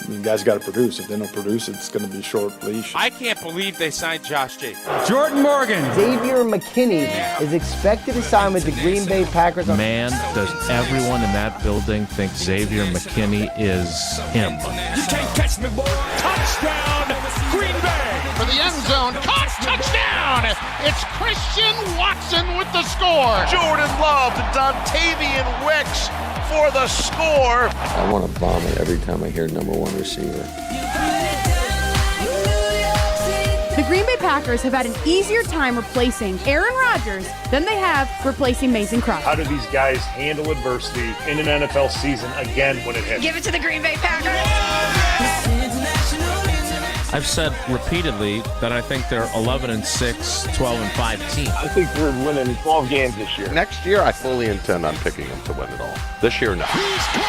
You guys got to produce. If they don't produce, it's going to be short leash. I can't believe they signed Josh Jacobs. Jordan Morgan. Xavier McKinney is expected to sign with the Green Bay Packers. Man, does everyone in that building think Xavier McKinney is him? You can't catch me, boy. Touchdown, Green Bay. For the end zone, caught, touchdown. It's Christian Watson with the score. Jordan Love to Dontavian Wicks for the score. I want to vomit every time I hear number one receiver. The Green Bay Packers have had an easier time replacing Aaron Rodgers than they have replacing Mason Crosby. How do these guys handle adversity in an NFL season again when it hits? Give it to the Green Bay Packers. I've said repeatedly that I think they're 11-6, 12-5 team. I think we're winning 12 games this year. Next year, I fully intend on picking them to win it all. This year, no. He's gone.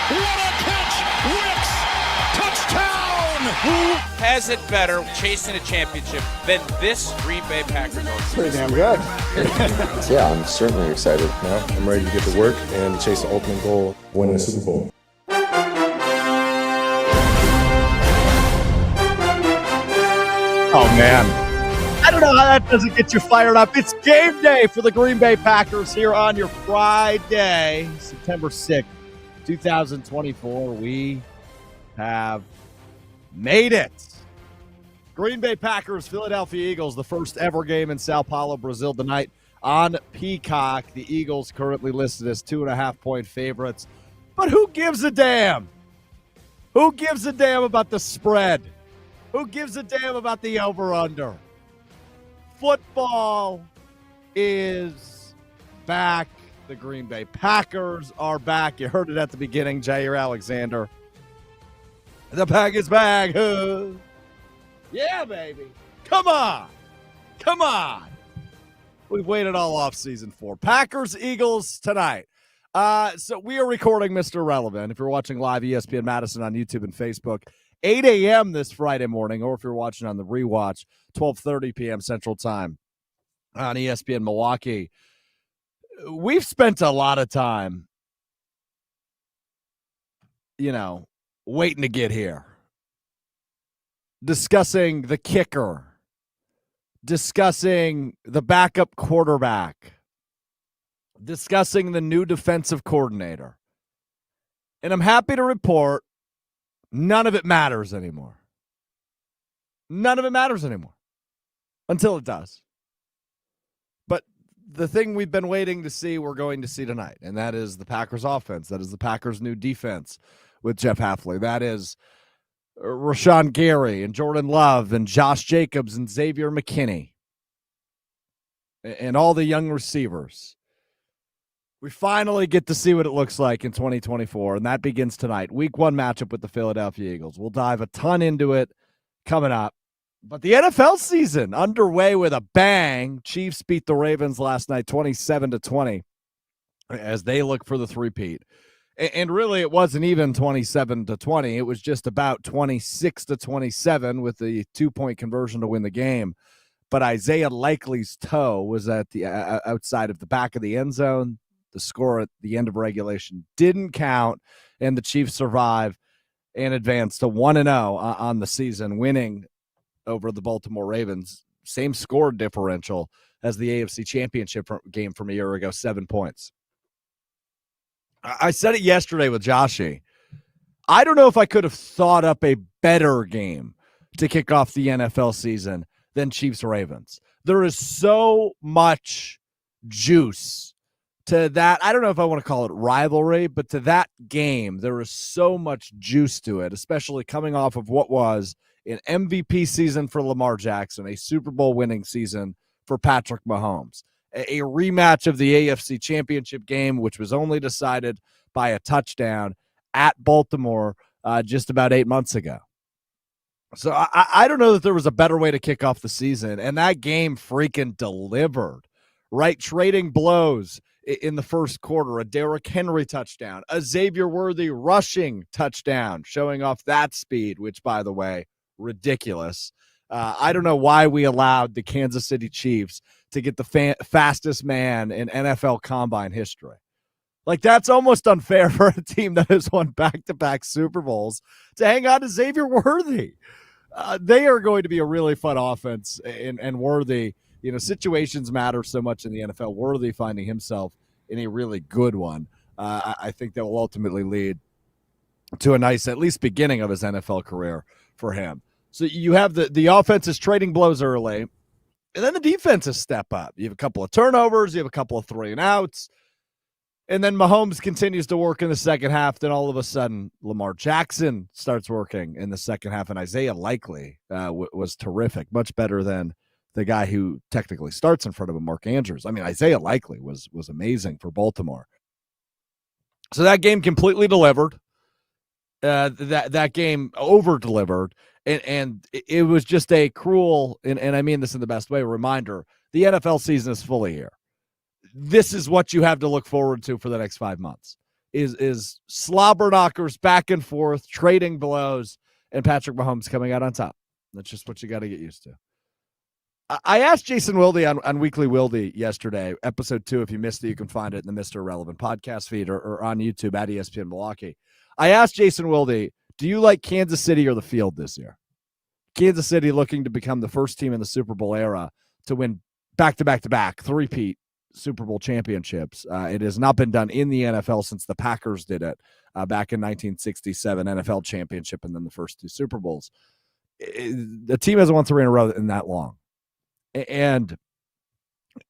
What a catch. Wicks. Touchdown. Who has it better chasing a championship than this Green Bay Packers organization? Pretty damn good. Yeah, I'm certainly excited. Now I'm ready to get to work and chase the ultimate goal, winning the Super Bowl. Oh, man. I don't know how that doesn't get you fired up. It's game day for the Green Bay Packers here on your Friday, September 6th, 2024. We have made it. Green Bay Packers, Philadelphia Eagles, the first ever game in Sao Paulo, Brazil tonight on Peacock. The Eagles currently listed as 2.5-point favorites. But who gives a damn? Who gives a damn about the spread? Who gives a damn about the over-under? Football is back. The Green Bay Packers are back. You heard it at the beginning, Jair Alexander. The pack is back. Yeah, baby. Come on. Come on. We've waited all off season for. Packers, Eagles tonight. So we are recording Mr. Relevant. If you're watching live, ESPN Madison on YouTube and Facebook, 8 a.m. this Friday morning, or if you're watching on the rewatch, 12:30 p.m. Central Time on ESPN Milwaukee. We've spent a lot of time, waiting to get here. Discussing the kicker. Discussing the backup quarterback. Discussing the new defensive coordinator. And I'm happy to report none of it matters anymore. None of it matters anymore. Until it does. But the thing we've been waiting to see, we're going to see tonight. And that is the Packers offense. That is the Packers' new defense with Jeff Hafley. That is Rashawn Gary and Jordan Love and Josh Jacobs and Xavier McKinney. And all the young receivers. We finally get to see what it looks like in 2024, and that begins tonight. Week 1 matchup with the Philadelphia Eagles. We'll dive a ton into it coming up. But the NFL season underway with a bang. Chiefs beat the Ravens last night 27-20 as they look for the three-peat. And really, it wasn't even 27-20. It was just about 26-27 with the 2-point conversion to win the game. But Isaiah Likely's toe was at the outside of the back of the end zone. The score at the end of regulation didn't count, and the Chiefs survive and advance to 1-0 on the season, winning over the Baltimore Ravens. Same score differential as the AFC Championship game from a year ago, 7 points. I said it yesterday with Joshy. I don't know if I could have thought up a better game to kick off the NFL season than Chiefs-Ravens. There is so much juice to that. I don't know if I want to call it rivalry, but to that game, there is so much juice to it, especially coming off of what was an MVP season for Lamar Jackson, a Super Bowl winning season for Patrick Mahomes, a rematch of the AFC Championship game, which was only decided by a touchdown at Baltimore just about 8 months ago. So I don't know that there was a better way to kick off the season, and that game freaking delivered, right? Trading blows in the first quarter, a Derrick Henry touchdown, a Xavier Worthy rushing touchdown, showing off that speed, which, by the way, ridiculous. I don't know why we allowed the Kansas City Chiefs to get the fastest man in NFL Combine history. Like, that's almost unfair for a team that has won back-to-back Super Bowls to hang on to Xavier Worthy. They are going to be a really fun offense, and Worthy, situations matter so much in the NFL. Worthy finding himself in a really good one. I think that will ultimately lead to a nice, at least beginning of his NFL career for him. So you have the offense is trading blows early, and then the defenses step up. You have a couple of turnovers, you have a couple of 3-and-outs, and then Mahomes continues to work in the second half. Then all of a sudden, Lamar Jackson starts working in the second half, and Isaiah Likely was terrific, much better than the guy who technically starts in front of him, Mark Andrews. I mean, Isaiah Likely was amazing for Baltimore. So that game completely delivered. That game over-delivered, and it was just a cruel, and I mean this in the best way, reminder, the NFL season is fully here. This is what you have to look forward to for the next 5 months, is slobber knockers back and forth, trading blows, and Patrick Mahomes coming out on top. That's just what you got to get used to. I asked Jason Wilde on Weekly Wilde yesterday, episode 2. If you missed it, you can find it in the Mr. Irrelevant podcast feed or on YouTube at ESPN Milwaukee. I asked Jason Wilde, do you like Kansas City or the field this year? Kansas City looking to become the first team in the Super Bowl era to win back-to-back-to-back, three-peat Super Bowl championships. It has not been done in the NFL since the Packers did it back in 1967, NFL championship, and then the first 2 Super Bowls. The team hasn't won 3 in a row in that long. And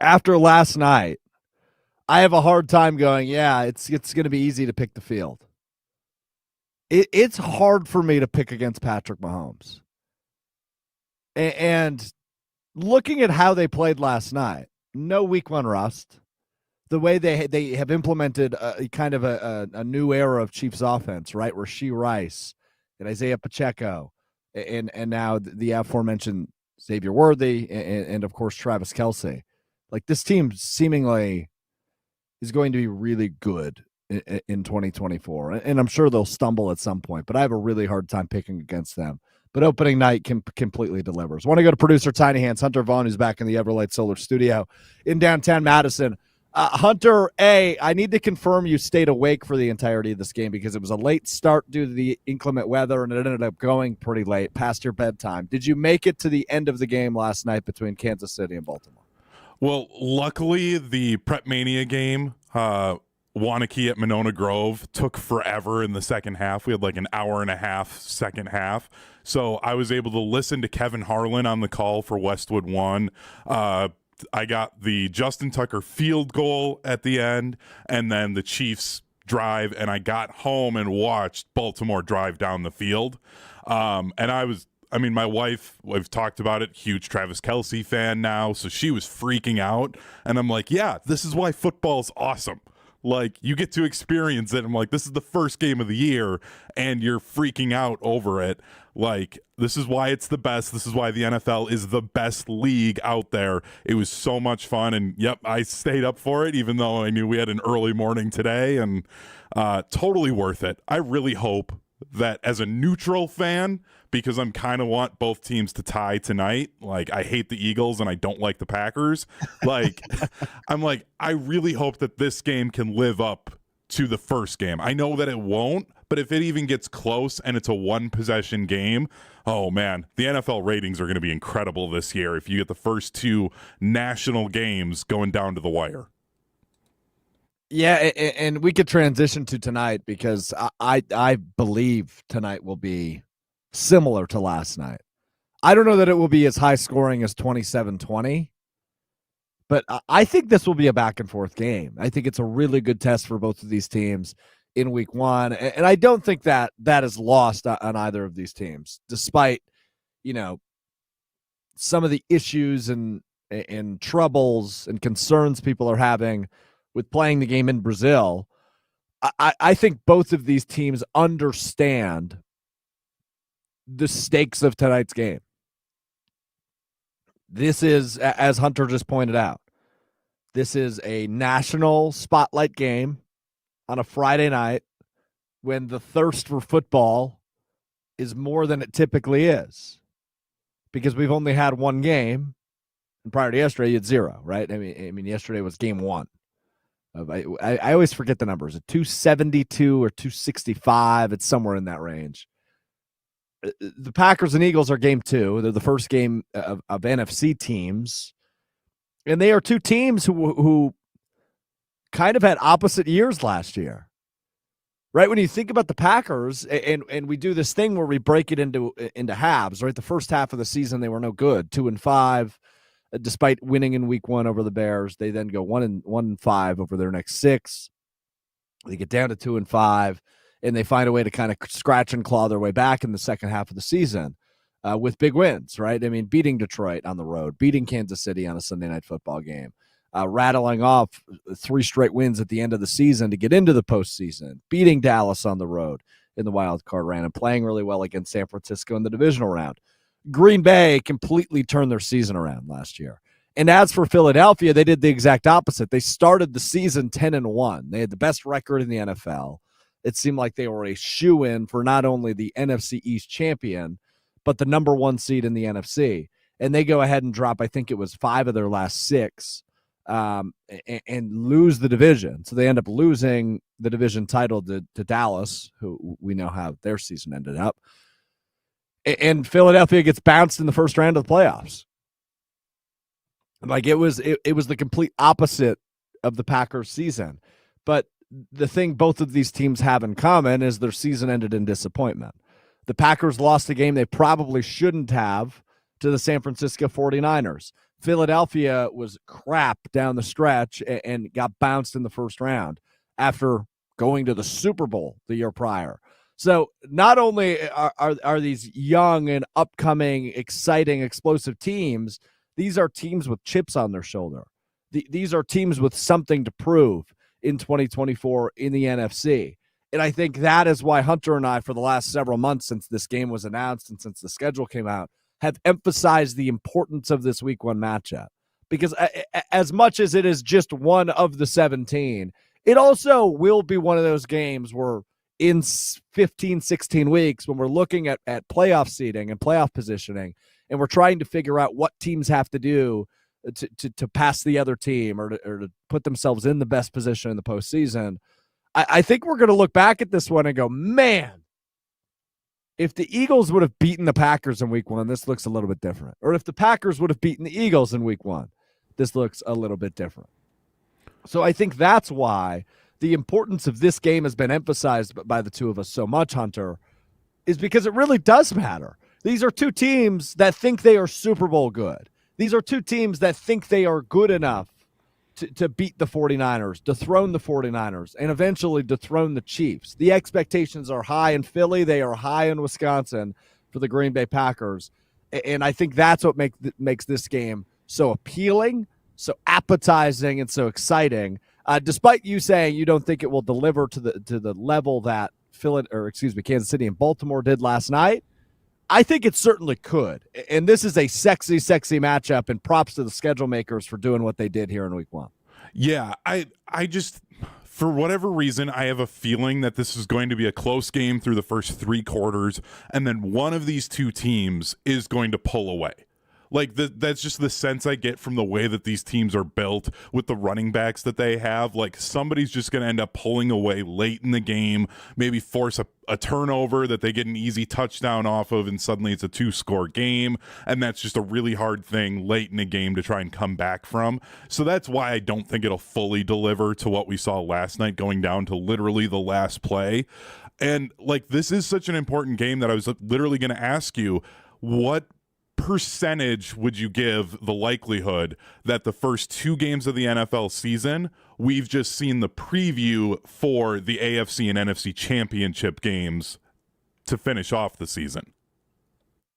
after last night, I have a hard time going, yeah, it's going to be easy to pick the field. It's hard for me to pick against Patrick Mahomes. And looking at how they played last night, no week 1 rust. The way they have implemented a kind of a new era of Chiefs offense, right? Rashee Rice and Isaiah Pacheco and now the aforementioned Xavier Worthy and of course Travis Kelce. Like, this team seemingly is going to be really good in 2024, and I'm sure they'll stumble at some point, but I have a really hard time picking against them. But opening night completely delivers. Want to go to producer Tiny Hands, Hunter Vaughn, who's back in the Everlight Solar Studio in downtown Madison. Hunter, I need to confirm you stayed awake for the entirety of this game because it was a late start due to the inclement weather, and it ended up going pretty late, past your bedtime. Did you make it to the end of the game last night between Kansas City and Baltimore? Well, luckily, the Prep Mania game, Wanakee at Monona Grove, took forever in the second half. We had like an hour and a half second half. So I was able to listen to Kevin Harlan on the call for Westwood 1. I got the Justin Tucker field goal at the end, and then the Chiefs drive, and I got home and watched Baltimore drive down the field. And my wife, we've talked about it, huge Travis Kelce fan now, so she was freaking out. And I'm like, yeah, this is why football's awesome. Like, you get to experience it. I'm like, this is the first game of the year, and you're freaking out over it. Like, this is why it's the best. This is why the NFL is the best league out there. It was so much fun, and yep, I stayed up for it, even though I knew we had an early morning today, and totally worth it. I really hope that as a neutral fan, because I'm kind of want both teams to tie tonight. Like, I hate the Eagles and I don't like the Packers. Like, I'm like, I really hope that this game can live up to the first game. I know that it won't, but if it even gets close and it's a 1-possession game, oh man, the NFL ratings are going to be incredible this year if you get the first 2 national games going down to the wire. Yeah, and we could transition to tonight because I believe tonight will be similar to last night. I don't know that it will be as high scoring as 27-20, but I think this will be a back and forth game. I think it's a really good test for both of these teams in week 1, and I don't think that is lost on either of these teams, despite, some of the issues and troubles and concerns people are having with playing the game in Brazil. I think both of these teams understand the stakes of tonight's game. This is, as Hunter just pointed out, this is a national spotlight game on a Friday night when the thirst for football is more than it typically is, because we've only had one game, and prior to yesterday, you had 0, right? I mean, yesterday was game 1 I always forget the numbers. A 272 or 265. It's somewhere in that range. The Packers and Eagles are game 2. They're the first game of NFC teams. And they are two teams who kind of had opposite years last year. Right? When you think about the Packers, and we do this thing where we break it into halves, right? The first half of the season, they were no good, 2-5. Despite winning in week 1 over the Bears, they then go 1-5 over their next 6. They get down to 2-5, and they find a way to kind of scratch and claw their way back in the second half of the season with big wins, right? I mean, beating Detroit on the road, beating Kansas City on a Sunday Night Football game, rattling off 3 straight wins at the end of the season to get into the postseason, beating Dallas on the road in the wild card round, and playing really well against San Francisco in the divisional round. Green Bay completely turned their season around last year. And as for Philadelphia, they did the exact opposite. They started the season 10-1. They had the best record in the NFL. It seemed like they were a shoo-in for not only the NFC East champion, but the number 1 seed in the NFC. And they go ahead and drop, I think it was 5 of their last 6, and lose the division. So they end up losing the division title to Dallas, who we know how their season ended up. And Philadelphia gets bounced in the first round of the playoffs. Like it was the complete opposite of the Packers season. But the thing both of these teams have in common is their season ended in disappointment. The Packers lost a game they probably shouldn't have to the San Francisco 49ers. Philadelphia was crap down the stretch and got bounced in the first round after going to the Super Bowl the year prior. So not only are these young and upcoming, exciting, explosive teams, these are teams with chips on their shoulder. These are teams with something to prove in 2024 in the NFC. And I think that is why Hunter and I, for the last several months since this game was announced and since the schedule came out, have emphasized the importance of this week 1 matchup. Because as much as it is just one of the 17, it also will be one of those games where in 15, 16 weeks, when we're looking at playoff seeding and playoff positioning, and we're trying to figure out what teams have to do to pass the other team or to put themselves in the best position in the postseason, I think we're going to look back at this one and go, man, if the Eagles would have beaten the Packers in week 1, this looks a little bit different. Or if the Packers would have beaten the Eagles in week 1, this looks a little bit different. So I think that's why the importance of this game has been emphasized by the two of us so much, Hunter, is because it really does matter. These are two teams that think they are Super Bowl good. These are two teams that think they are good enough to beat the 49ers, dethrone the 49ers, and eventually dethrone the Chiefs. The expectations are high in Philly. They are high in Wisconsin for the Green Bay Packers. And I think that's what makes this game so appealing, so appetizing, and so exciting. Despite you saying you don't think it will deliver to the level that Kansas City and Baltimore did last night, I think it certainly could. And this is a sexy, sexy matchup, and props to the schedule makers for doing what they did here in week 1. Yeah, I just, for whatever reason, I have a feeling that this is going to be a close game through the first 3 quarters, and then one of these two teams is going to pull away. Like, that's just the sense I get from the way that these teams are built with the running backs that they have. Like, somebody's just going to end up pulling away late in the game, maybe force a turnover that they get an easy touchdown off of, and suddenly it's a 2-score game, and that's just a really hard thing late in the game to try and come back from. So that's why I don't think it'll fully deliver to what we saw last night, going down to literally the last play. And, like, this is such an important game that I was literally going to ask you, what percentage would you give the likelihood that the first 2 games of the NFL season, we've just seen the preview for the AFC and NFC championship games to finish off the season?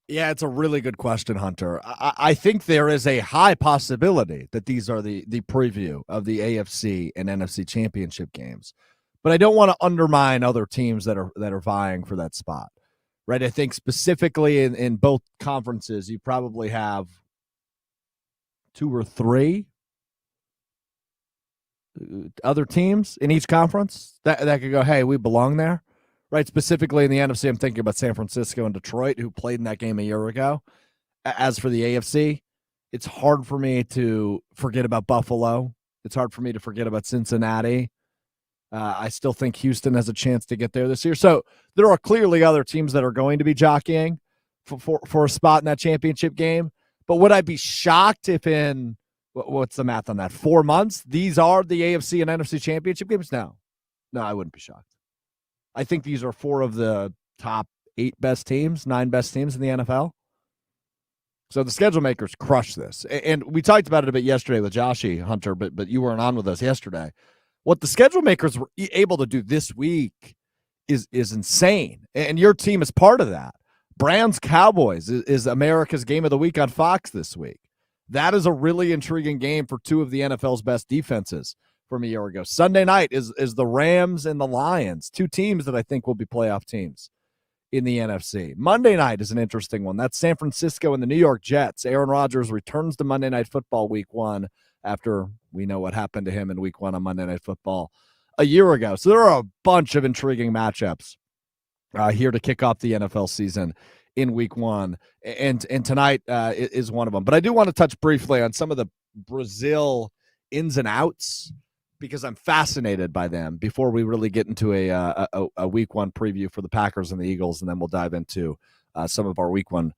Yeah, it's a really good question, Hunter. I think there is a high possibility that these are the preview of the AFC and NFC championship games. But I don't want to undermine other teams that are vying for that spot. Right, I think specifically in both conferences, you probably have 2 or 3 other teams in each conference that could go, hey, we belong there. Right, specifically in the NFC, I'm thinking about San Francisco and Detroit, who played in that game a year ago. As for the AFC, it's hard for me to forget about Buffalo It's hard for me to forget about Cincinnati. I still think Houston has a chance to get there this year. So there are clearly other teams that are going to be jockeying for a spot in that championship game. But would I be shocked if in, what's the math on that, 4 months, these are the AFC and NFC championship games? No, I wouldn't be shocked. I think these are 4 of the top 8 best teams, 9 best teams in the NFL. So the schedule makers crush this. And we talked about it a bit yesterday with Joshy Hunter, but you weren't on with us yesterday. What the schedule makers were able to do this week is insane. And your team is part of that. Browns-Cowboys is America's game of the week on Fox this week. That is a really intriguing game for 2 of the NFL's best defenses from a year ago. Sunday night is the Rams and the Lions, 2 teams that I think will be playoff teams in the NFC. Monday night is an interesting one. That's San Francisco and the New York Jets. Aaron Rodgers returns to Monday Night Football week 1 after we know what happened to him in week 1 on Monday Night Football a year ago. So there are a bunch of intriguing matchups here to kick off the NFL season in week 1. And tonight is one of them. But I do want to touch briefly on some of the Brazil ins and outs because I'm fascinated by them before we really get into a week 1 preview for the Packers and the Eagles. And then we'll dive into some of our week 1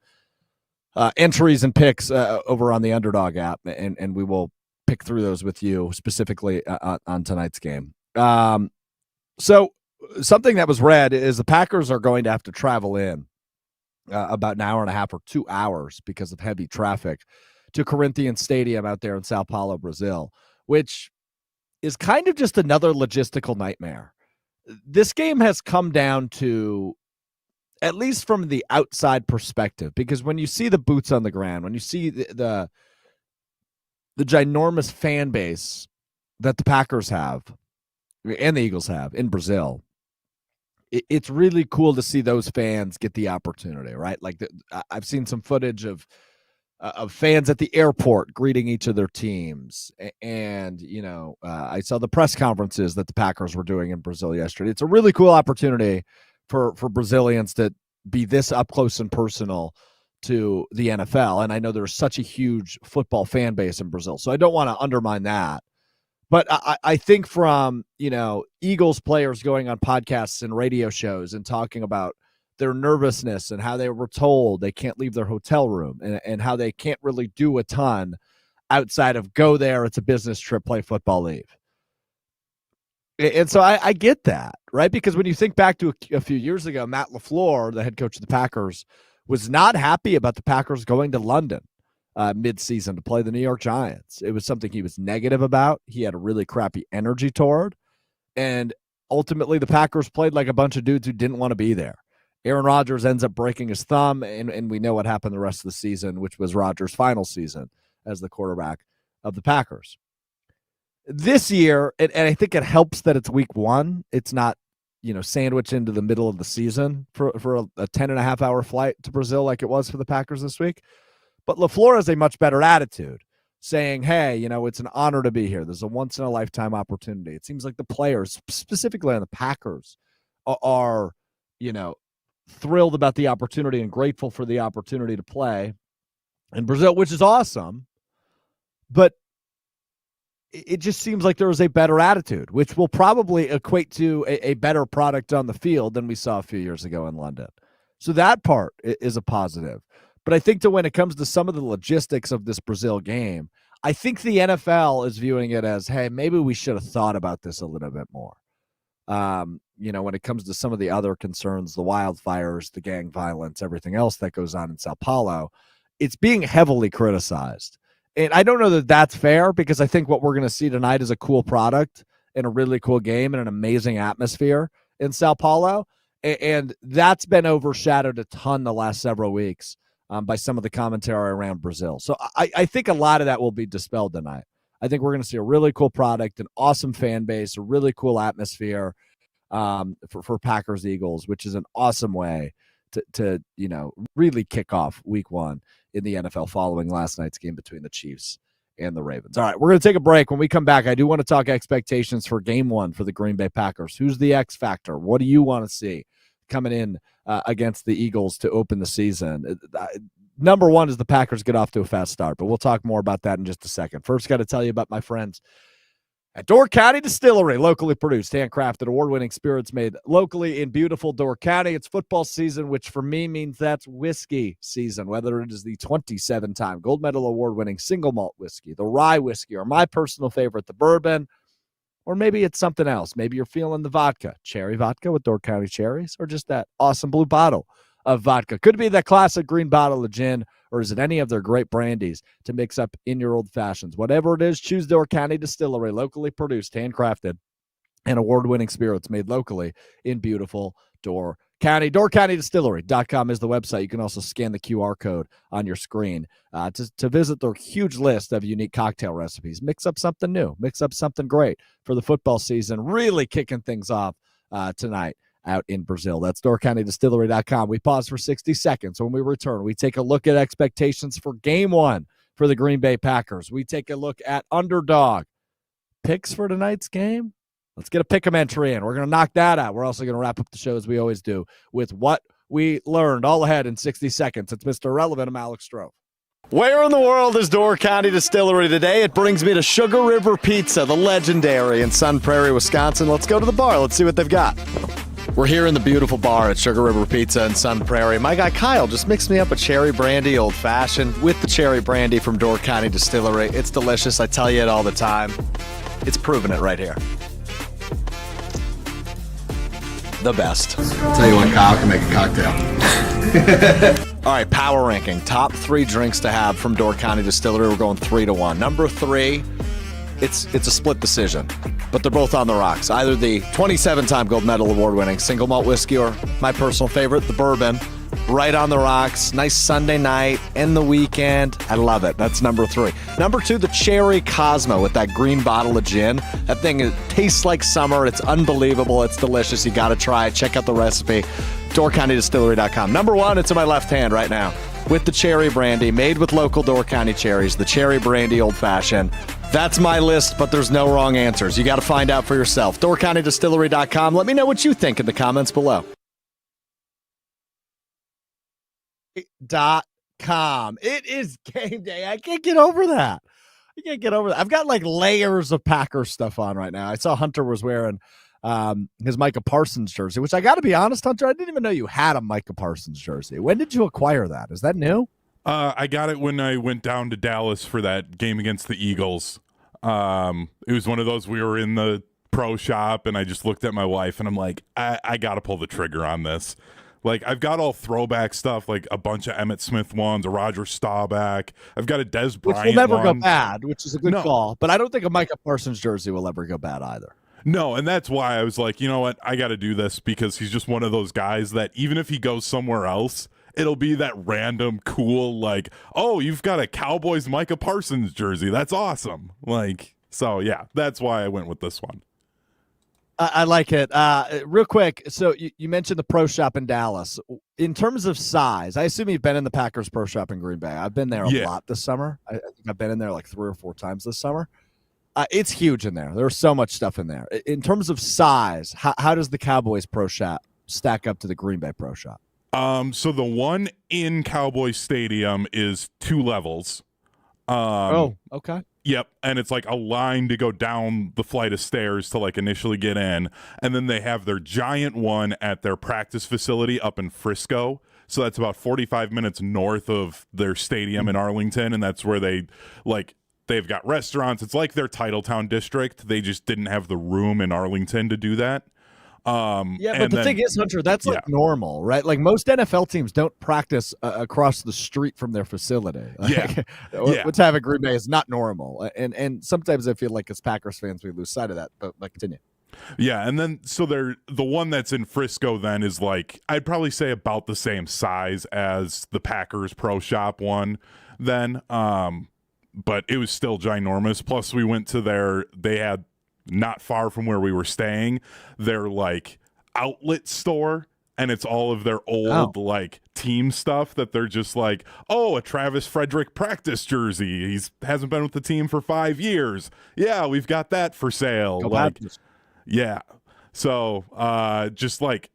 entries and picks over on the Underdog app. And we will pick through those with you specifically on tonight's game. So something that was read is the Packers are going to have to travel in about an hour and a half or 2 hours because of heavy traffic to Corinthians Stadium out there in Sao Paulo, Brazil, which is kind of just another logistical nightmare. This game has come down to, at least from the outside perspective, because when you see the boots on the ground, when you see the ginormous fan base that the Packers have and the Eagles have in Brazil, it's really cool to see those fans get the opportunity, right? Like I've seen some footage of fans at the airport greeting each of their teams. And, I saw the press conferences that the Packers were doing in Brazil yesterday. It's a really cool opportunity for Brazilians to be this up close and personal to the NFL. And I know there's such a huge football fan base in Brazil, so I don't want to undermine that. But I think from, Eagles players going on podcasts and radio shows and talking about their nervousness and how they were told they can't leave their hotel room and how they can't really do a ton outside of go there, it's a business trip, play football, leave. And so I get that, right? Because when you think back to a few years ago, Matt LaFleur, the head coach of the Packers, was not happy about the Packers going to London mid-season to play the New York Giants. It was something he was negative about. He had a really crappy energy toward. And ultimately, the Packers played like a bunch of dudes who didn't want to be there. Aaron Rodgers ends up breaking his thumb, and we know what happened the rest of the season, which was Rodgers' final season as the quarterback of the Packers. This year, and I think it helps that it's week 1. It's not, sandwiched into the middle of the season for a 10.5-hour flight to Brazil like it was for the Packers this week. But LaFleur has a much better attitude, saying, hey, it's an honor to be here. There's a once-in-a-lifetime opportunity. It seems like the players, specifically on the Packers, are thrilled about the opportunity and grateful for the opportunity to play in Brazil, which is awesome. But it just seems like there is a better attitude, which will probably equate to a better product on the field than we saw a few years ago in London. So that part is a positive. But I think that when it comes to some of the logistics of this Brazil game, I think the NFL is viewing it as, hey, maybe we should have thought about this a little bit more. When it comes to some of the other concerns, the wildfires, the gang violence, everything else that goes on in Sao Paulo, it's being heavily criticized. And I don't know that that's fair, because I think what we're going to see tonight is a cool product and a really cool game and an amazing atmosphere in Sao Paulo. And that's been overshadowed a ton the last several weeks by some of the commentary around Brazil. So I think a lot of that will be dispelled tonight. I think we're going to see a really cool product, an awesome fan base, a really cool atmosphere for Packers Eagles, which is an awesome way to really kick off week 1 in the NFL following last night's game between the Chiefs and the Ravens. All right, we're going to take a break. When we come back, I do want to talk expectations for game 1 for the Green Bay Packers. Who's the X factor? What do you want to see coming in against the Eagles to open the season? Number 1 is the Packers get off to a fast start, but we'll talk more about that in just a second. First, got to tell you about my friends At Door County Distillery, locally produced, handcrafted, award-winning spirits made locally in beautiful Door County. It's football season, which for me means that's whiskey season, whether it is the 27-time gold medal award-winning single malt whiskey, the rye whiskey, or my personal favorite, the bourbon, or maybe it's something else. Maybe you're feeling the vodka, cherry vodka with Door County cherries, or just that awesome blue bottle of vodka. Could it be that classic green bottle of gin, or is it any of their great brandies to mix up in your old fashions? Whatever it is, choose Door County Distillery, locally produced, handcrafted, and award-winning spirits made locally in beautiful Door County. DoorCountyDistillery.com is the website. You can also scan the QR code on your screen to visit their huge list of unique cocktail recipes. Mix up something new. Mix up something great for the football season. Really kicking things off tonight out in Brazil. That's DoorCountyDistillery.com. We pause for 60 seconds. When we return, we take a look at expectations for game one for the Green Bay Packers. We take a look at Underdog. Picks for tonight's game? Let's get a pick'em entry in. We're going to knock that out. We're also going to wrap up the show as we always do with what we learned all ahead in 60 seconds. It's Mr. Relevant. I'm Alex Strouf. Where in the world is Door County Distillery today? It brings me to Sugar River Pizza, the legendary in Sun Prairie, Wisconsin. Let's go to the bar. Let's see what they've got. We're here in the beautiful bar at Sugar River Pizza in Sun Prairie. My guy Kyle just mixed me up a cherry brandy old fashioned with the cherry brandy from Door County Distillery. It's delicious. I tell you it all the time. It's proving it right here. The best. I'll tell you what, Kyle can make a cocktail. All right, power ranking. Top 3 drinks to have from Door County Distillery. We're going 3-1. Number 3, it's a split decision, but they're both on the rocks. Either the 27-time gold medal award-winning single malt whiskey or my personal favorite, the bourbon. Right on the rocks. Nice Sunday night and the weekend. I love it. That's number 3. Number 2, the Cherry Cosmo with that green bottle of gin. That thing, it tastes like summer. It's unbelievable. It's delicious. You got to try it. Check out the recipe. DoorCountyDistillery.com. Number 1, it's in my left hand right now with the cherry brandy made with local Door County cherries. The cherry brandy old fashioned. That's my list, but there's no wrong answers. You got to find out for yourself. DoorCountyDistillery.com. Let me know what you think in the comments below. .com. It is game day. I can't get over that. I've got like layers of Packers stuff on right now. I saw Hunter was wearing his Micah Parsons jersey, which I got to be honest, Hunter, I didn't even know you had a Micah Parsons jersey. When did you acquire that? Is that new? I got it when I went down to Dallas for that game against the Eagles. It was one of those, we were in the pro shop and I just looked at my wife and I'm like, I got to pull the trigger on this. Like, I've got all throwback stuff, like a bunch of Emmitt Smith ones, a Roger Staubach. I've got a Des Bryant which will never one. go bad, which is a good call. But I don't think a Micah Parsons jersey will ever go bad either. No, and that's why I was like, you know what? I got to do this because he's just one of those guys that even if he goes somewhere else, it'll be that random cool, like, oh, you've got a Cowboys Micah Parsons jersey. That's awesome. Like, so, yeah, that's why I went with this one. I like it. Real quick, so you mentioned the pro shop in Dallas. In terms of size, I assume you've been in the Packers pro shop in Green Bay. I've been there a lot this summer. I think I've been in there like 3 or 4 times this summer. It's huge in there. There's so much stuff in there. In terms of size, how does the Cowboys pro shop stack up to the Green Bay pro shop? So the one in Cowboys Stadium is 2 levels. Okay. Yep, and it's like a line to go down the flight of stairs to like initially get in, and then they have their giant one at their practice facility up in Frisco. So that's about 45 minutes north of their stadium in Arlington, and that's where they've got restaurants. It's like their Titletown district. They just didn't have the room in Arlington to do that. But the thing is, Hunter, that's like normal, right? Like most NFL teams don't practice across the street from their facility. What's happening in Green Bay is not normal, and sometimes I feel like as Packers fans we lose sight of that. But continue. Yeah, and then so the one that's in Frisco then is like I'd probably say about the same size as the Packers Pro Shop one then, but it was still ginormous. Plus we went to they had not far from where we were staying, their like outlet store, and it's all of their old like team stuff that they're just like, oh, a Travis Frederick practice jersey. He hasn't been with the team for 5 years. Yeah, we've got that for sale. Yeah. So just like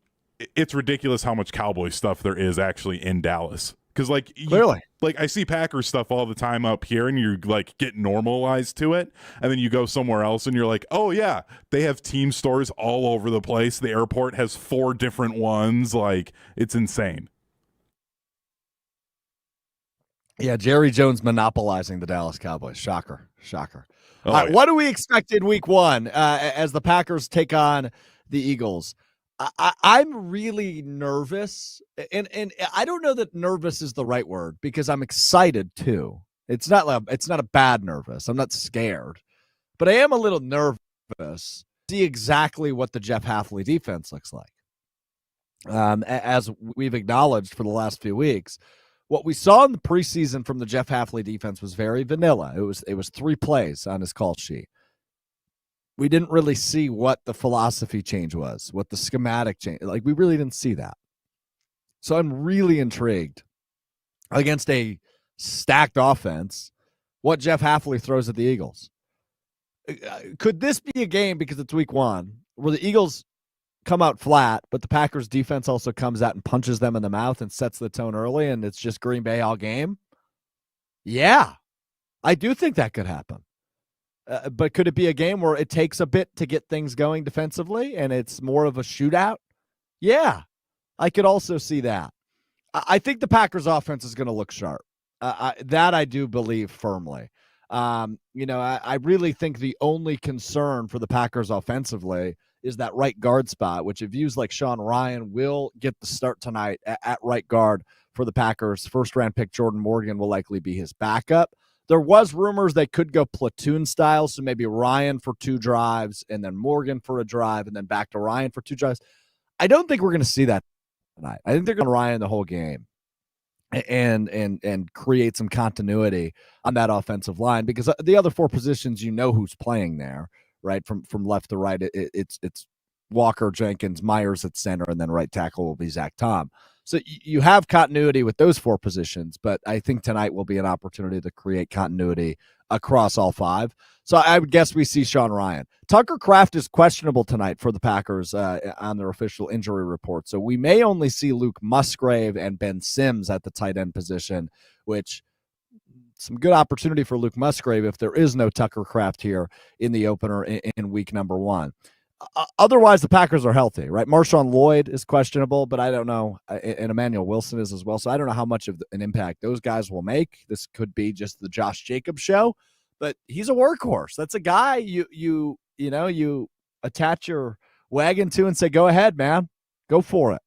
it's ridiculous how much Cowboy stuff there is actually in Dallas Because Clearly. like I see Packers stuff all the time up here, and you like get normalized to it, and then you go somewhere else, and you're like, oh yeah, they have team stores all over the place. The airport has 4 different ones. Like, it's insane. Yeah, Jerry Jones monopolizing the Dallas Cowboys. Shocker. Oh, All right, yeah. what do we expect in week 1 as the Packers take on the Eagles? I'm really nervous, and I don't know that nervous is the right word because I'm excited too. It's not a bad nervous. I'm not scared, but I am a little nervous to see exactly what the Jeff Hafley defense looks like. As we've acknowledged for the last few weeks, what we saw in the preseason from the Jeff Hafley defense was very vanilla. It was 3 plays on his call sheet. We didn't really see what the philosophy change was, what the schematic change. Like, we really didn't see that. So I'm really intrigued against a stacked offense, what Jeff Hafley throws at the Eagles. Could this be a game, because it's week 1, where the Eagles come out flat, but the Packers defense also comes out and punches them in the mouth and sets the tone early, and it's just Green Bay all game? Yeah, I do think that could happen. But could it be a game where it takes a bit to get things going defensively and it's more of a shootout? Yeah, I could also see that. I think the Packers offense is going to look sharp. That I do believe firmly. I really think the only concern for the Packers offensively is that right guard spot, which if used like Sean Ryan will get the start tonight at right guard for the Packers. First-round pick Jordan Morgan will likely be his backup. There was rumors they could go platoon style, so maybe Ryan for 2 drives and then Morgan for a drive and then back to Ryan for 2 drives. I don't think we're going to see that tonight. I think they're going to Ryan the whole game and create some continuity on that offensive line, because the other 4 positions, who's playing there, right? From left to right, it's Walker, Jenkins, Myers at center, and then right tackle will be Zach Tom. So you have continuity with those 4 positions, but I think tonight will be an opportunity to create continuity across all 5. So I would guess we see Sean Ryan. Tucker Kraft is questionable tonight for the Packers on their official injury report. So we may only see Luke Musgrave and Ben Sims at the tight end position, which some good opportunity for Luke Musgrave if there is no Tucker Kraft here in the opener in week number 1. Otherwise, the Packers are healthy, right? Marshawn Lloyd is questionable, but I don't know, and Emmanuel Wilson is as well. So I don't know how much of an impact those guys will make. This could be just the Josh Jacobs show, but he's a workhorse. That's a guy you attach your wagon to and say, go ahead, man, go for it.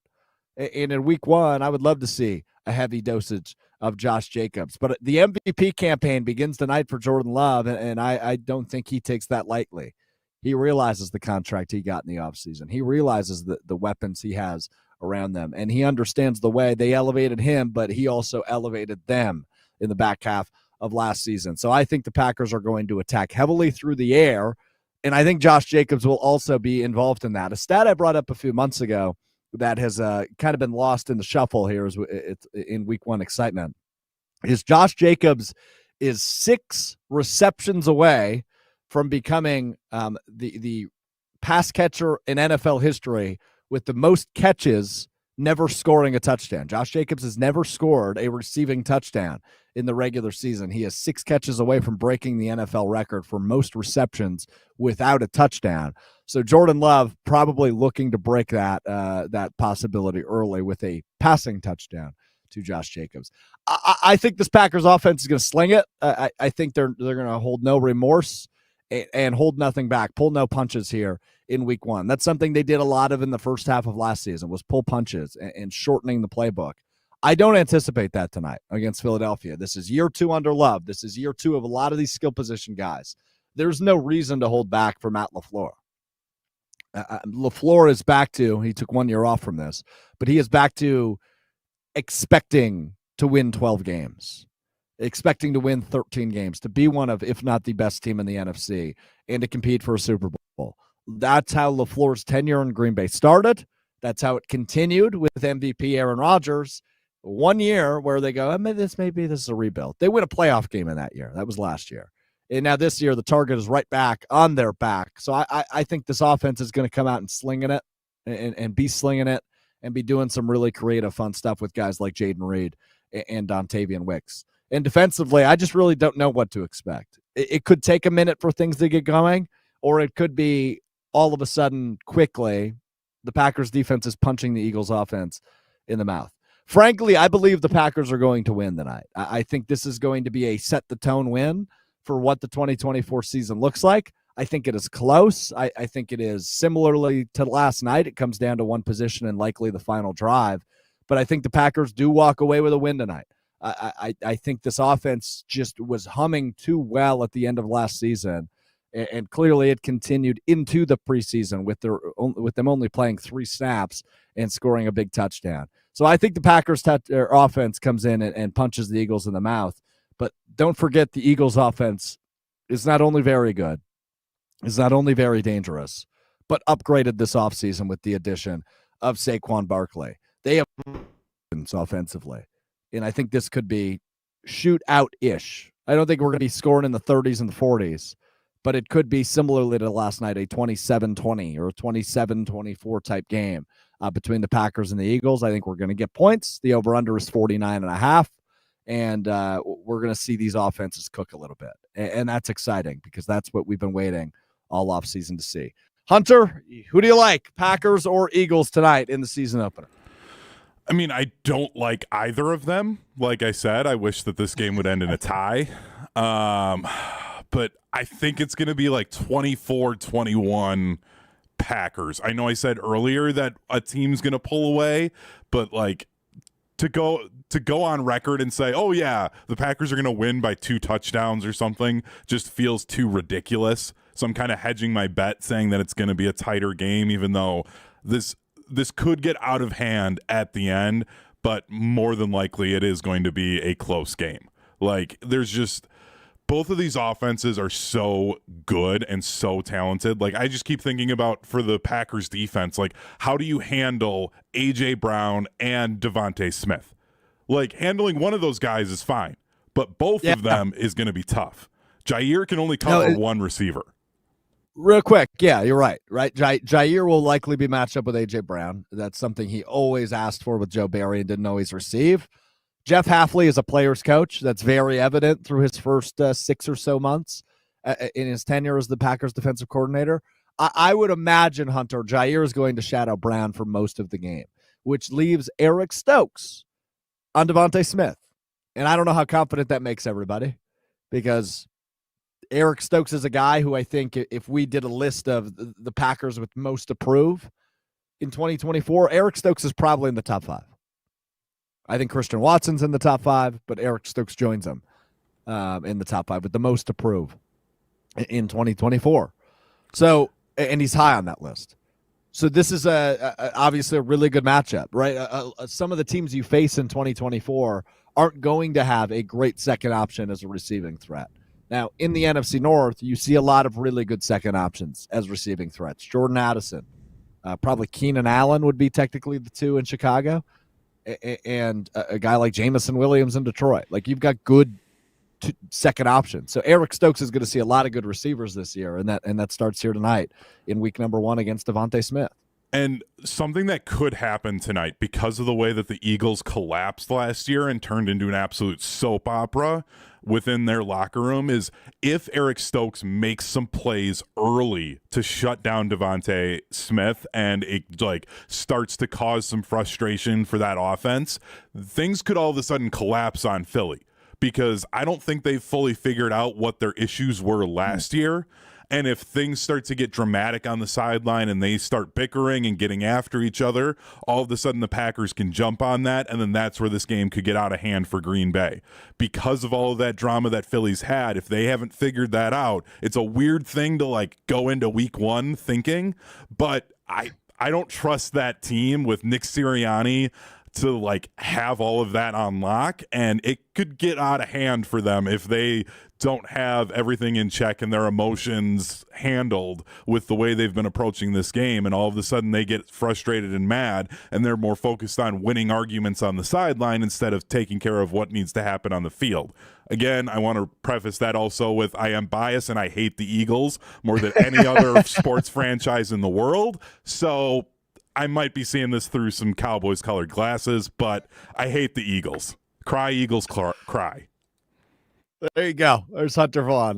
And in week 1, I would love to see a heavy dosage of Josh Jacobs. But the MVP campaign begins tonight for Jordan Love, and I don't think he takes that lightly. He realizes the contract he got in the offseason. He realizes the weapons he has around them, and he understands the way they elevated him, but he also elevated them in the back half of last season. So I think the Packers are going to attack heavily through the air, and I think Josh Jacobs will also be involved in that. A stat I brought up a few months ago that has kind of been lost in the shuffle here is in week 1 excitement is Josh Jacobs is 6 receptions away from becoming the pass catcher in NFL history with the most catches never scoring a touchdown. Josh Jacobs has never scored a receiving touchdown in the regular season. He is 6 catches away from breaking the NFL record for most receptions without a touchdown. So Jordan Love probably looking to break that possibility early with a passing touchdown to Josh Jacobs. I think this Packers offense is going to sling it. I think they're going to hold no remorse and hold nothing back, pull no punches here in week 1. That's something they did a lot of in the first half of last season, was pull punches and shortening the playbook. I don't anticipate that tonight against Philadelphia. This is year 2 under Love. This is year 2 of a lot of these skill position guys. There's no reason to hold back for Matt LaFleur. LaFleur is back to, he took 1 year off from this, but he is back to expecting to win 12 games. Expecting to win 13 games, to be one of, if not the best team in the NFC, and to compete for a Super Bowl. That's how LaFleur's tenure in Green Bay started. That's how it continued with MVP Aaron Rodgers. 1 year where they go, this is a rebuild. They win a playoff game in that year. That was last year. And now this year, the target is right back on their back. So I think this offense is going to come out and slinging it and be slinging it and be doing some really creative, fun stuff with guys like Jaden Reed and Dontavian Wicks. And defensively, I just really don't know what to expect. It could take a minute for things to get going, or it could be all of a sudden, quickly, the Packers defense is punching the Eagles offense in the mouth. Frankly, I believe the Packers are going to win tonight. I think this is going to be a set-the-tone win for what the 2024 season looks like. I think it is close. I think it is similarly to last night. It comes down to one position and likely the final drive. But I think the Packers do walk away with a win tonight. I think this offense just was humming too well at the end of last season, and clearly it continued into the preseason with them only playing 3 snaps and scoring a big touchdown. So I think the Packers' offense comes in and punches the Eagles in the mouth. But don't forget, the Eagles' offense is not only very good, is not only very dangerous, but upgraded this offseason with the addition of Saquon Barkley. They have offensively. And I think this could be shootout-ish. I don't think we're going to be scoring in the 30s and the 40s, but it could be similarly to last night, a 27-20 or a 27-24 type game between the Packers and the Eagles. I think we're going to get points. The over-under is 49.5, and we're going to see these offenses cook a little bit. And that's exciting because that's what we've been waiting all offseason to see. Hunter, who do you like, Packers or Eagles tonight in the season opener? I mean, I don't like either of them. Like I said, I wish that this game would end in a tie. But I think it's going to be like 24-21 Packers. I know I said earlier that a team's going to pull away, but like to go on record and say, oh yeah, the Packers are going to win by 2 touchdowns or something just feels too ridiculous. So I'm kind of hedging my bet saying that it's going to be a tighter game, even though this could get out of hand at the end, but more than likely it is going to be a close game. Like, there's just both of these offenses are so good and so talented. Like, I just keep thinking about for the Packers defense, like, how do you handle A.J. Brown and Devontae Smith? Like, handling one of those guys is fine, but both of them is going to be tough. Jair can only cover one receiver. Real quick, yeah, you're right? Jair will likely be matched up with A.J. Brown. That's something he always asked for with Joe Barry and didn't always receive. Jeff Hafley is a player's coach. That's very evident through his first 6 or so months in his tenure as the Packers defensive coordinator. I would imagine, Hunter, Jair is going to shadow Brown for most of the game, which leaves Eric Stokes on Devontae Smith. And I don't know how confident that makes everybody, because Eric Stokes is a guy who I think if we did a list of the Packers with most to prove in 2024, Eric Stokes is probably in the top 5. I think Christian Watson's in the top 5, but Eric Stokes joins him in the top 5 with the most to prove in 2024. So, and he's high on that list. So this is obviously a really good matchup, right? Some of the teams you face in 2024 aren't going to have a great second option as a receiving threat. Now, in the NFC North, you see a lot of really good second options as receiving threats. Jordan Addison, probably Keenan Allen would be technically the 2 in Chicago, and a guy like Jamison Williams in Detroit. Like, you've got good second options. So Eric Stokes is going to see a lot of good receivers this year, and that starts here tonight in week number 1 against Devontae Smith. And something that could happen tonight, because of the way that the Eagles collapsed last year and turned into an absolute soap opera within their locker room, is if Eric Stokes makes some plays early to shut down Devontae Smith and it like starts to cause some frustration for that offense, things could all of a sudden collapse on Philly, because I don't think they've fully figured out what their issues were last year. And if things start to get dramatic on the sideline and they start bickering and getting after each other, all of a sudden the Packers can jump on that, and then that's where this game could get out of hand for Green Bay. Because of all of that drama that Philly's had, if they haven't figured that out, it's a weird thing to like go into week 1 thinking, but I don't trust that team with Nick Sirianni to like have all of that on lock, and it could get out of hand for them if they don't have everything in check and their emotions handled with the way they've been approaching this game, and all of a sudden they get frustrated and mad and they're more focused on winning arguments on the sideline instead of taking care of what needs to happen on the field. Again, I want to preface that also with I am biased and I hate the Eagles more than any other sports franchise in the world, so I might be seeing this through some Cowboys colored glasses, but I hate the Eagles. Cry, Eagles, cry. There you go. There's Hunter Vaughn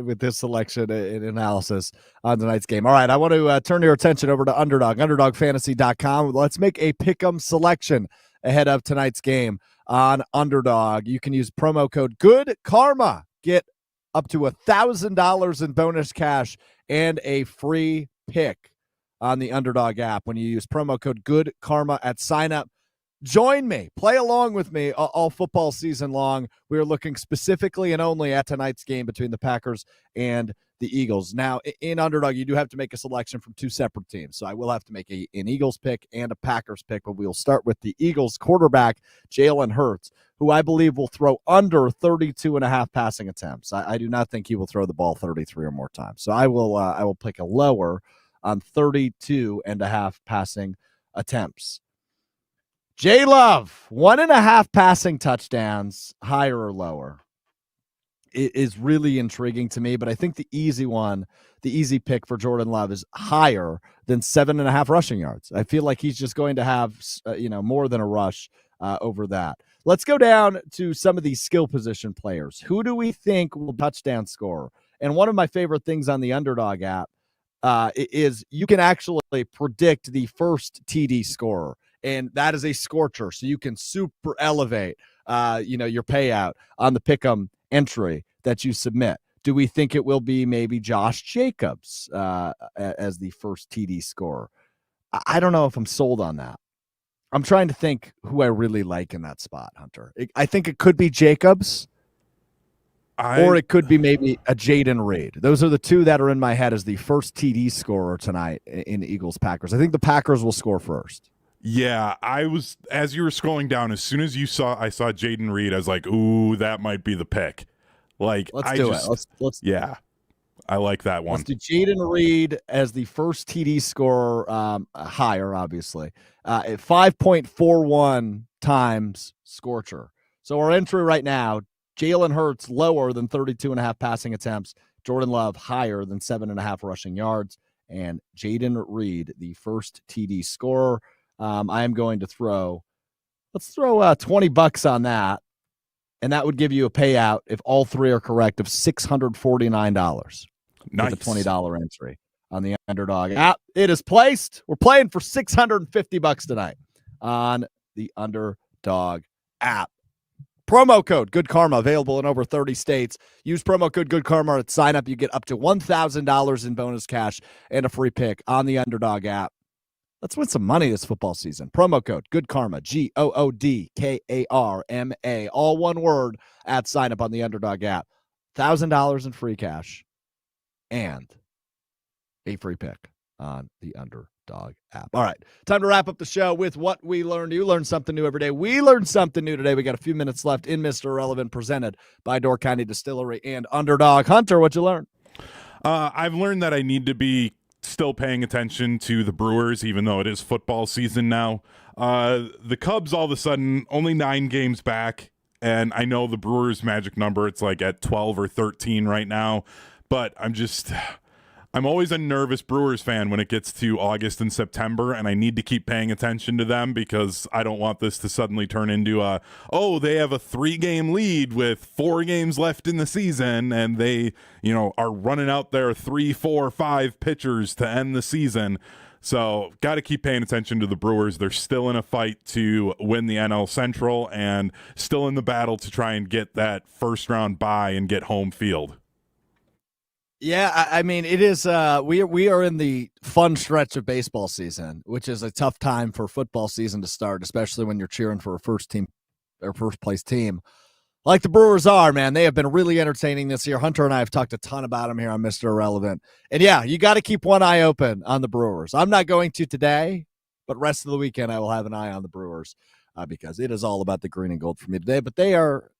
with this selection and analysis on tonight's game. All right, I want to turn your attention over to Underdog, UnderdogFantasy.com. Let's make a pick'em selection ahead of tonight's game on Underdog. You can use promo code Good Karma. Get up to $1,000 in bonus cash and a free pick on the Underdog app when you use promo code Good Karma at sign up. Join me. Play along with me all football season long. We are looking specifically and only at tonight's game between the Packers and the Eagles. Now, in Underdog, you do have to make a selection from two separate teams. So I will have to make an Eagles pick and a Packers pick, but we'll start with the Eagles quarterback, Jalen Hurts, who I believe will throw under 32.5 passing attempts. I do not think he will throw the ball 33 or more times. So I will pick a lower on 32.5 passing attempts. J Love, 1.5 passing touchdowns, higher or lower. It is really intriguing to me, but I think the easy pick for Jordan Love is higher than 7.5 rushing yards. I feel like he's just going to have, more than a rush over that. Let's go down to some of these skill position players. Who do we think will touchdown score? And one of my favorite things on the Underdog app is you can actually predict the first TD scorer. And that is a scorcher, so you can super elevate, your payout on the pick'em entry that you submit. Do we think it will be maybe Josh Jacobs as the first TD scorer? I don't know if I'm sold on that. I'm trying to think who I really like in that spot, Hunter. I think it could be Jacobs, or it could be maybe a Jaden Reed. Those are the two that are in my head as the first TD scorer tonight in Eagles-Packers. I think the Packers will score first. Yeah, as you were scrolling down, as soon as I saw Jaden Reed, I was like, ooh, that might be the pick. Like, let's do it. Let's yeah, I like that one. Let's do Jaden Reed as the first TD scorer, higher, obviously, at 5.41 times scorcher. So our entry right now, Jalen Hurts lower than 32.5 passing attempts, Jordan Love higher than 7.5 rushing yards, and Jaden Reed, the first TD scorer. I am going to let's throw $20 on that. And that would give you a payout, if all three are correct, of $649. Nice. With a $20 entry on the Underdog app. It is placed. We're playing for $650 tonight on the Underdog app. Promo code Good Karma, available in over 30 states. Use promo code Good Karma at sign up. You get up to $1,000 in bonus cash and a free pick on the Underdog app. Let's win some money this football season. Promo code Good Karma, GOODKARMA, all one word at sign up on the Underdog app. $1,000 in free cash and a free pick on the Underdog app. All right, time to wrap up the show with what we learned. You learn something new every day. We learned something new today. We got a few minutes left in Mr. Irrelevant, presented by Door County Distillery and Underdog. Hunter, what'd you learn? I've learned that I need to be still paying attention to the Brewers, even though it is football season now. The Cubs, all of a sudden, only 9 games back, and I know the Brewers' magic number, it's like at 12 or 13 right now, but I'm always a nervous Brewers fan when it gets to August and September, and I need to keep paying attention to them because I don't want this to suddenly turn into they have a 3-game lead with 4 games left in the season, and they, are running out their 3, 4, 5 pitchers to end the season. So got to keep paying attention to the Brewers. They're still in a fight to win the NL Central and still in the battle to try and get that first-round bye and get home field. Yeah, I mean, it is. We are in the fun stretch of baseball season, which is a tough time for football season to start, especially when you're cheering for a first place team, like the Brewers are. Man, they have been really entertaining this year. Hunter and I have talked a ton about them here on Mr. Irrelevant, and yeah, you got to keep one eye open on the Brewers. I'm not going to today, but rest of the weekend I will have an eye on the Brewers because it is all about the green and gold for me today. But they are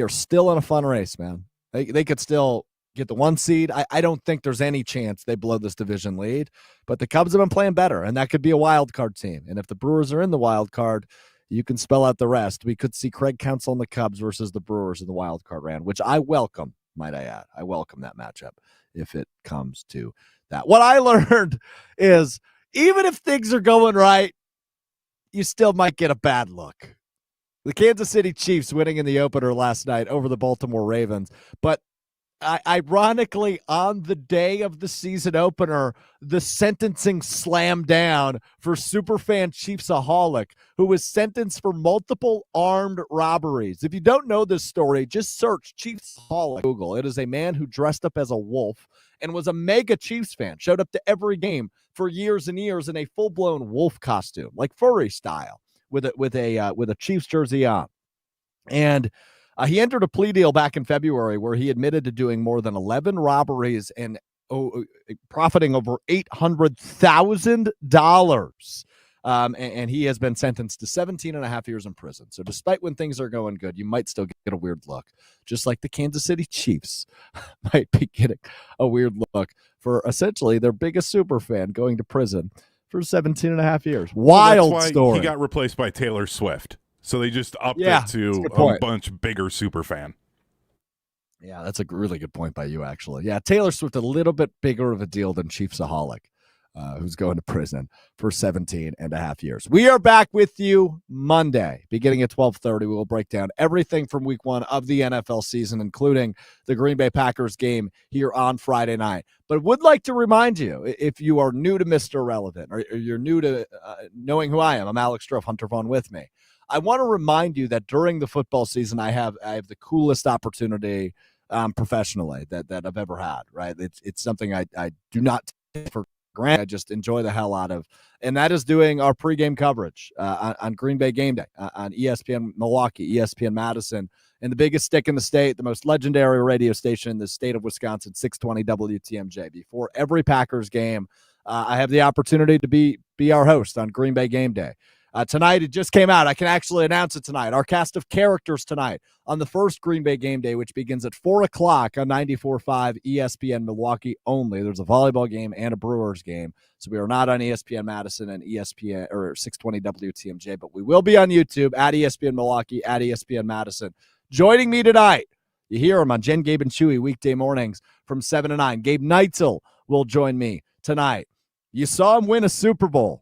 still in a fun race, man. They could still get the 1 seed. I don't think there's any chance they blow this division lead, but the Cubs have been playing better, and that could be a wild card team. And if the Brewers are in the wild card, you can spell out the rest. We could see Craig Counsell and the Cubs versus the Brewers in the wild card round, which I welcome, might I add. I welcome that matchup if it comes to that. What I learned is even if things are going right, you still might get a bad look. The Kansas City Chiefs winning in the opener last night over the Baltimore Ravens. But ironically, on the day of the season opener, the sentencing slammed down for superfan Chiefsaholic, who was sentenced for multiple armed robberies. If you don't know this story, just search Chiefsaholic Google. It is a man who dressed up as a wolf and was a mega Chiefs fan, showed up to every game for years and years in a full-blown wolf costume, like furry style, with a Chiefs jersey on. And he entered a plea deal back in February where he admitted to doing more than 11 robberies and profiting over $800,000. And he has been sentenced to 17 and a half years in prison. So despite when things are going good, you might still get a weird look, just like the Kansas City Chiefs might be getting a weird look for essentially their biggest super fan going to prison for 17 and a half years. Wild story. He got replaced by Taylor Swift. So they just upped it to a bunch bigger super fan. Yeah, that's a really good point by you, actually. Yeah, Taylor Swift, a little bit bigger of a deal than Chiefsaholic, who's going to prison for 17 and a half years. We are back with you Monday, beginning at 12:30. We will break down everything from week 1 of the NFL season, including the Green Bay Packers game here on Friday night. But would like to remind you, if you are new to Mr. Relevant, or you're new to knowing who I am, I'm Alex Strouf, Hunter Vaughn with me. I want to remind you that during the football season, I have the coolest opportunity professionally that I've ever had, right? It's something I do not take for granted. I just enjoy the hell out of, and that is doing our pregame coverage on Green Bay Game Day, on ESPN Milwaukee, ESPN Madison, and the biggest stick in the state, the most legendary radio station in the state of Wisconsin, 620 WTMJ. Before every Packers game, I have the opportunity to be our host on Green Bay Game Day. Tonight, it just came out. I can actually announce it tonight. Our cast of characters tonight on the first Green Bay Game Day, which begins at 4 o'clock on 94.5 ESPN Milwaukee only. There's a volleyball game and a Brewers game. So we are not on ESPN Madison and ESPN or 620 WTMJ, but we will be on YouTube at ESPN Milwaukee, at ESPN Madison. Joining me tonight, you hear him on Jen, Gabe, and Chewy weekday mornings from 7 to 9. Gabe Neitzel will join me tonight. You saw him win a Super Bowl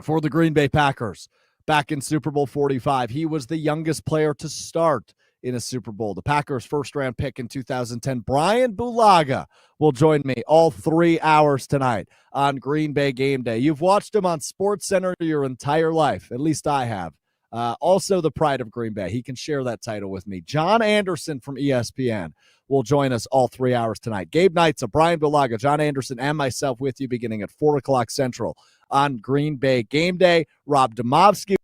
for the Green Bay Packers back in Super Bowl 45. He was the youngest player to start in a Super Bowl. The Packers' first-round pick in 2010, Brian Bulaga, will join me all 3 hours tonight on Green Bay Game Day. You've watched him on SportsCenter your entire life. At least I have. Also the pride of Green Bay. He can share that title with me. John Anderson from ESPN will join us all 3 hours tonight. Gabe Neitzel, Brian Bulaga, John Anderson, and myself with you beginning at 4 o'clock Central on Green Bay Game Day. Rob Demovsky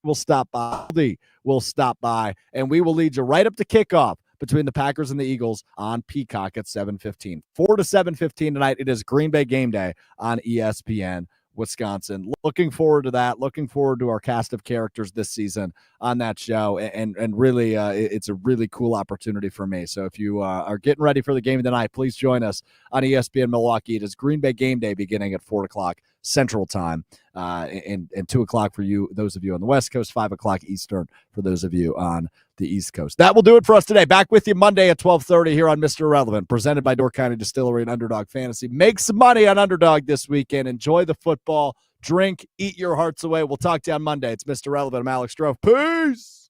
will stop by. Will stop by, and we will lead you right up to kickoff between the Packers and the Eagles on Peacock at 7:15. 4 to 7:15 tonight. It is Green Bay Game Day on ESPN Wisconsin. Looking forward to that. Looking forward to our cast of characters this season on that show. And really, it's a really cool opportunity for me. So if you are getting ready for the game tonight, please join us on ESPN Milwaukee. It is Green Bay Game Day beginning at 4 o'clock Central Time, and 2 o'clock for you, those of you on the West Coast, 5 o'clock Eastern for those of you on the East Coast. That will do it for us today. Back with you Monday at 12:30 here on Mr. Relevant, presented by Door County Distillery and Underdog Fantasy. Make some money on Underdog this weekend. Enjoy the football. Drink, eat your hearts away. We'll talk to you on Monday. It's Mr. Relevant. I'm Alex Strouf. Peace.